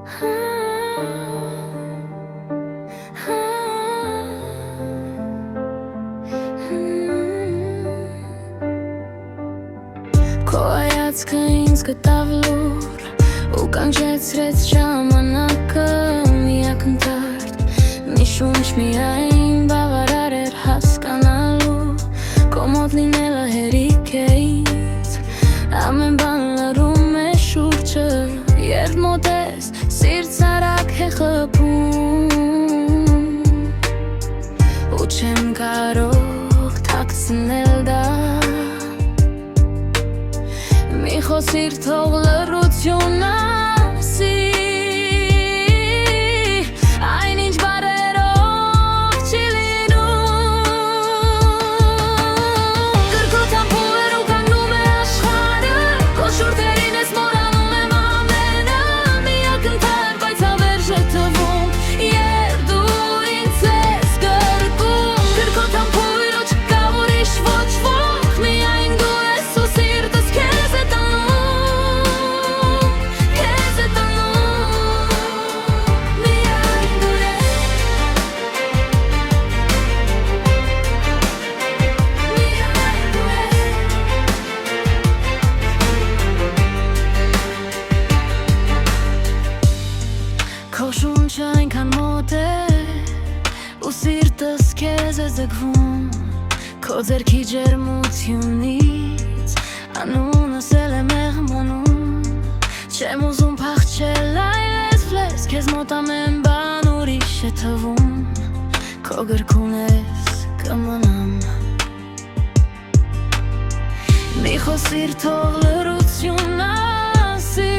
Քո հայացքը ինձ գտավ լուր ու կանչեցրեց ժամանակը մի ակնթարթ, մի շունչ միայն բավարար էր հասկանալու քո մոտ լինելը հերիք է ինձ, ամեն բան լռում է շուրջը, երբ մոտ ես սիրտս արագ է խփում ու չեմ կարող թաքցնել դա. Մի խոսիր թող լռություն ասի այնինչ բառերով չի լինում. Կրկոտ ամփոփեր ու կանգնում է աշխարհը, քո շուրթերին ես մոռանում եմ ամենը, մի ակնթարթ բայց հավերժ է թվում, երբ դու ինձ ես գրկում. Կրկոտ ամփոփեր ու չկա ուրիշ ոչ ոք, միայն դու ես ու սիրտս քեզ է Քո շունչը այնքան մոտ է ու սիրտս քեզ է ձգվում, քո ձեռքի ջերմությունից անունս էլ է մեղմանում, չեմ ուզում փախչել այլևս վլես, քեզ մոտ ամեն բան ուրիշ է թվում, քո գրկում ես կմնամ. Մի խոսիր թող լռություն ասի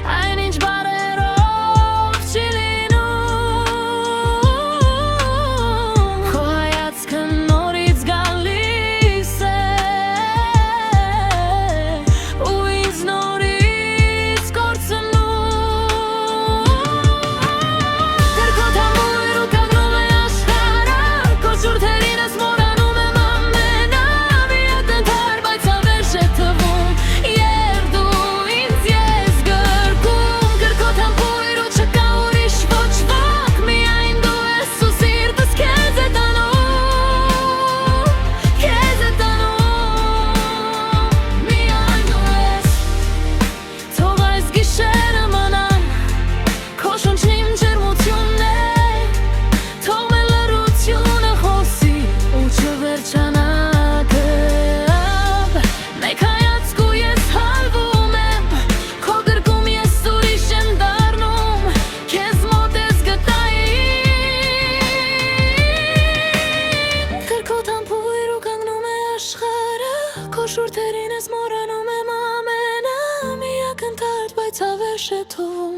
այնինչ բառերով չի լինում. Քո հայացքը նորից գալիս է ու ինձ նորից կորցնում. Կրկոտ ամփոփեր ու կանգնում է աշխարհը, քո շուրթերին ես մոռանում եմ ամենը, մի ակնթարթ բայց հավերժ է թվում, երբ դու ինձ ես գրկում. Կրկոտ ամփոփեր ու չկա ուրիշ ոչ ոք, միայն դու ես ու սիրտս քեզ է տանում, քեզ է տանում, միայն դու ես. Թող այս գիշերը մնան քո շունչն իմ ջերմությունն է, թող մեր լռությունը խոսի ու չվերջանա կապ. Մեկ հայացք ու ես հալվում եմ, քո գրկում ես ուրիշ եմ դառնում, քեզ մոտ ես գտա ինձ. Կրկոտ ամփոփեր ու կանգնում է աշխարհը, քո շուրթերին ես մոռանում եմ ամենը, մի ակնթարթ բայց հավերժ է թվում,